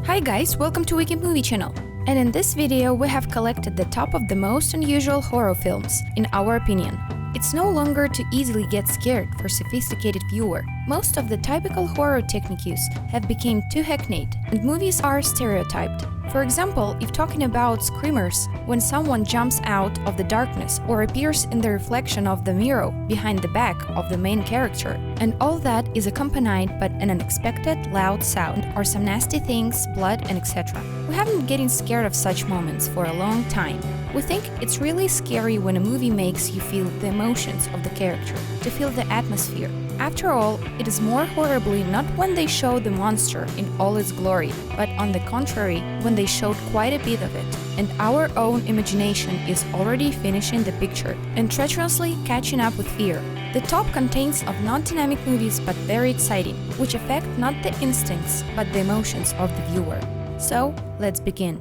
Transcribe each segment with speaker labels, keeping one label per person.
Speaker 1: Hi guys, welcome to Wiki Movie Channel. And in this video we have collected the top of the most unusual horror films, in our opinion. It's no longer too easily get scared for sophisticated viewer. Most of the typical horror techniques have become too hackneyed, and movies are stereotyped. For example, if talking about screamers, when someone jumps out of the darkness or appears in the reflection of the mirror behind the back of the main character, and all that is accompanied by an unexpected loud sound or some nasty things, blood and etc. We haven't been getting scared of such moments for a long time. We think it's really scary when a movie makes you feel the emotions of the character, to feel the atmosphere. After all, it is more horribly not when they show the monster in all its glory, but on the contrary, when they showed quite a bit of it, and our own imagination is already finishing the picture and treacherously catching up with fear. The top contains of non-dynamic movies but very exciting, which affect not the instincts but the emotions of the viewer. So, let's begin.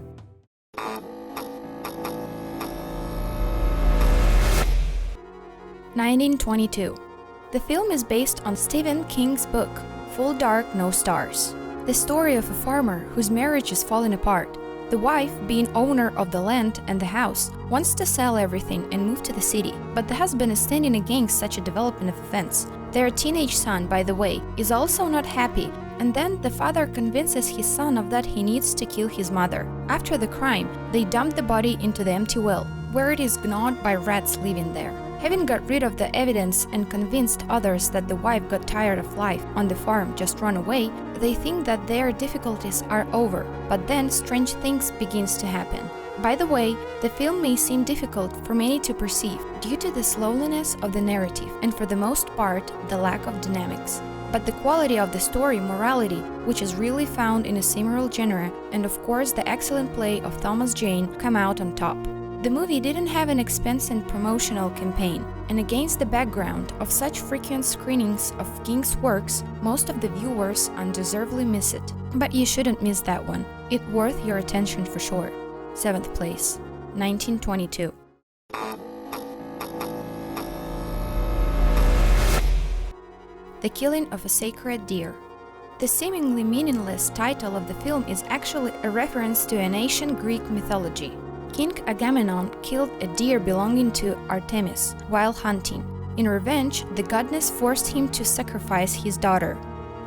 Speaker 1: (1922). The film is based on Stephen King's book, Full Dark, No Stars. The story of a farmer whose marriage is falling apart. The wife, being owner of the land and the house, wants to sell everything and move to the city, but the husband is standing against such a development of events. Their teenage son, by the way, is also not happy, and then the father convinces his son of that he needs to kill his mother. After the crime, they dump the body into the empty well, where it is gnawed by rats living there. Having got rid of the evidence and convinced others that the wife got tired of life on the farm, just run away, they think that their difficulties are over, but then strange things begins to happen. By the way, the film may seem difficult for many to perceive due to the slowness of the narrative and for the most part the lack of dynamics. But the quality of the story, morality, which is really found in a similar genre, and of course the excellent play of Thomas Jane come out on top. The movie didn't have an expensive promotional campaign, and against the background of such frequent screenings of King's works, most of the viewers undeservedly miss it. But you shouldn't miss that one. It's worth your attention for sure. 7th place, 1922. The Killing of a Sacred Deer. The seemingly meaningless title of the film is actually a reference to an ancient Greek mythology. King Agamemnon killed a deer belonging to Artemis while hunting. In revenge, the goddess forced him to sacrifice his daughter.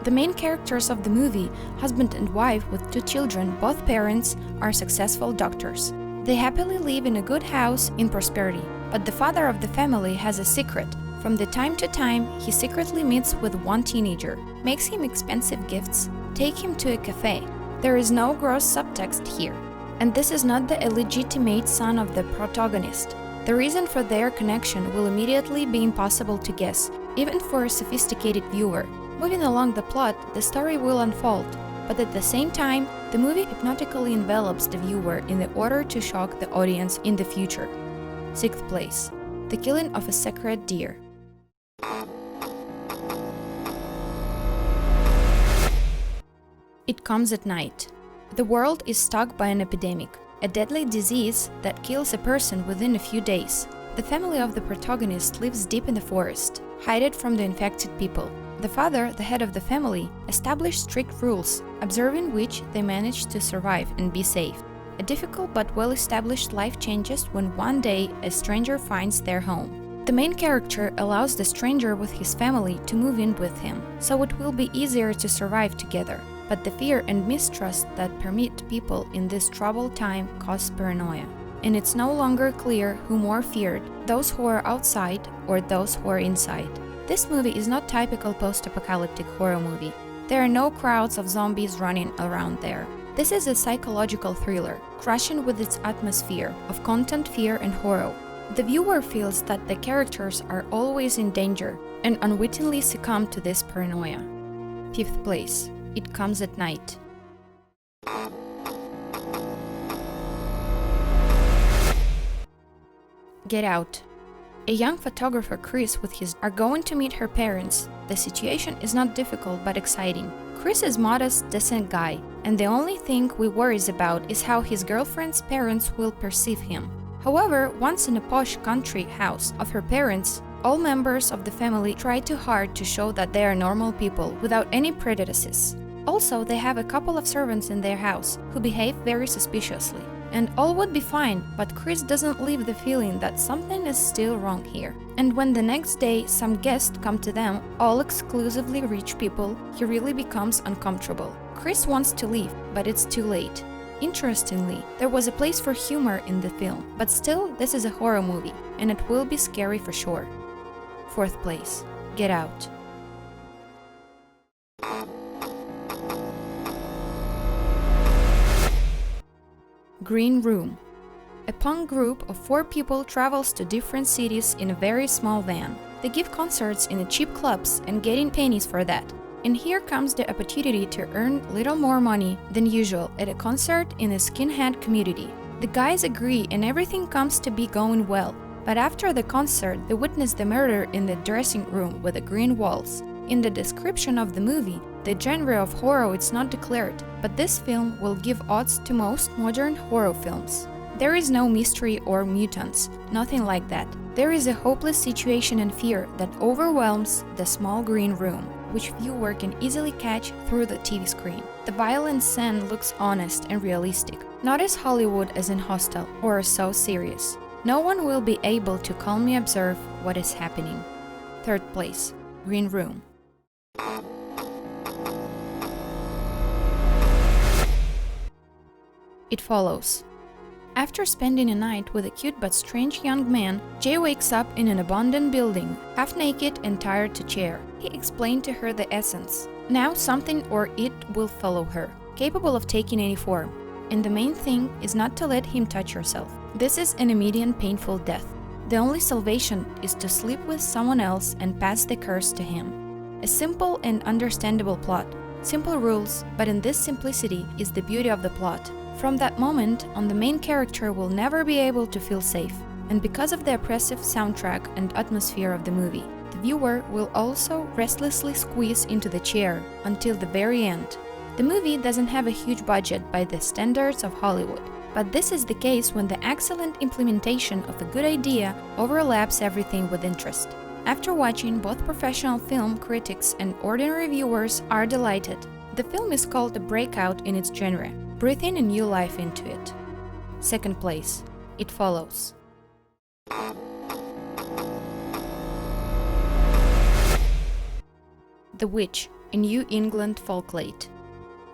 Speaker 1: The main characters of the movie, husband and wife with 2 children, both parents, are successful doctors. They happily live in a good house in prosperity, but the father of the family has a secret. From the time to time, he secretly meets with one teenager, makes him expensive gifts, take him to a cafe. There is no gross subtext here. And this is not the illegitimate son of the protagonist. The reason for their connection will immediately be impossible to guess, even for a sophisticated viewer. Moving along the plot, the story will unfold, but at the same time, the movie hypnotically envelops the viewer in order to shock the audience in the future. 6th place, The Killing of a Sacred Deer. It Comes at Night. The world is struck by an epidemic, a deadly disease that kills a person within a few days. The family of the protagonist lives deep in the forest, hidden from the infected people. The father, the head of the family, established strict rules, observing which they manage to survive and be safe. A difficult but well-established life changes when one day a stranger finds their home. The main character allows the stranger with his family to move in with him, so it will be easier to survive together. But the fear and mistrust that permeate people in this troubled time cause paranoia. And it's no longer clear who more feared, those who are outside or those who are inside. This movie is not typical post-apocalyptic horror movie. There are no crowds of zombies running around there. This is a psychological thriller, crushing with its atmosphere of constant fear and horror. The viewer feels that the characters are always in danger and unwittingly succumb to this paranoia. 5th place, It Comes at Night. Get Out. A young photographer, Chris, with his are going to meet her parents. The situation is not difficult but exciting. Chris is modest, decent guy, and the only thing we worries about is how his girlfriend's parents will perceive him. However, once in a posh country house of her parents, All members of the family try too hard to show that they are normal people without any prejudices. Also, they have a couple of servants in their house who behave very suspiciously. And all would be fine, but Chris doesn't leave the feeling that something is still wrong here. And when the next day some guests come to them, all exclusively rich people, he really becomes uncomfortable. Chris wants to leave, but it's too late. Interestingly, there was a place for humor in the film, but still this is a horror movie, and it will be scary for sure. Fourth place, Get Out. Green Room. A punk group of 4 people travels to different cities in a very small van. They give concerts in cheap clubs and getting pennies for that. And here comes the opportunity to earn little more money than usual at a concert in a skinhead community. The guys agree and everything comes to be going well. But after the concert, they witness the murder in the dressing room with the green walls. In the description of the movie, the genre of horror is not declared, but this film will give odds to most modern horror films. There is no mystery or mutants, nothing like that. There is a hopeless situation and fear that overwhelms the small green room, which viewer can easily catch through the TV screen. The violent scene looks honest and realistic, not as Hollywood as in Hostel or so serious. No one will be able to calmly observe what is happening. Third place, Green Room. It Follows. After spending a night with a cute but strange young man, Jay wakes up in an abandoned building, half naked and tied to a chair. He explained to her the essence. Now something or it will follow her, capable of taking any form. And the main thing is not to let him touch yourself. This is an immediate painful death. The only salvation is to sleep with someone else and pass the curse to him. A simple and understandable plot. Simple rules, but in this simplicity is the beauty of the plot. From that moment on, the main character will never be able to feel safe, and because of the oppressive soundtrack and atmosphere of the movie, the viewer will also restlessly squeeze into the chair until the very end. The movie doesn't have a huge budget by the standards of Hollywood, but this is the case when the excellent implementation of a good idea overlaps everything with interest. After watching, both professional film critics and ordinary viewers are delighted. The film is called a breakout in its genre, breathing a new life into it. Second place, It Follows. The Witch, a New England folklore.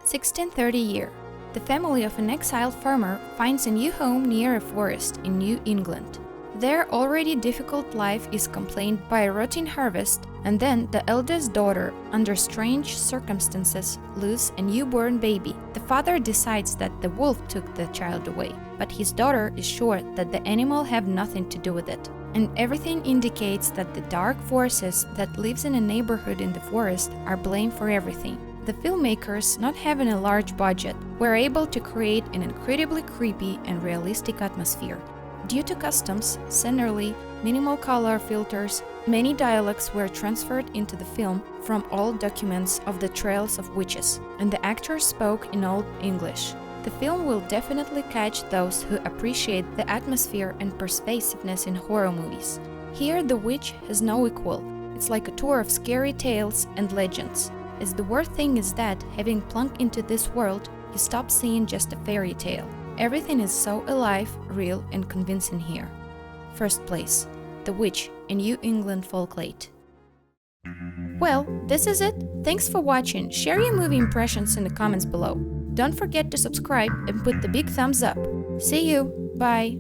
Speaker 1: 1630 year. The family of an exiled farmer finds a new home near a forest in New England. Their already difficult life is complained by a rotten harvest, and then the eldest daughter, under strange circumstances, loses a newborn baby. The father decides that the wolf took the child away, but his daughter is sure that the animal have nothing to do with it. And everything indicates that the dark forces that lives in a neighborhood in the forest are blamed for everything. The filmmakers, not having a large budget, were able to create an incredibly creepy and realistic atmosphere. Due to customs, scenery, minimal color filters, many dialogues were transferred into the film from old documents of the trails of witches, and the actors spoke in Old English. The film will definitely catch those who appreciate the atmosphere and persuasiveness in horror movies. Here, The Witch has no equal. It's like a tour of scary tales and legends. As the worst thing is that, having plunked into this world, you stop seeing just a fairy tale. Everything is so alive, real, and convincing here. First place, The Witch, a New England folklore. Well, this is it. Thanks for watching. Share your movie impressions in the comments below. Don't forget to subscribe and put the big thumbs up. See you. Bye.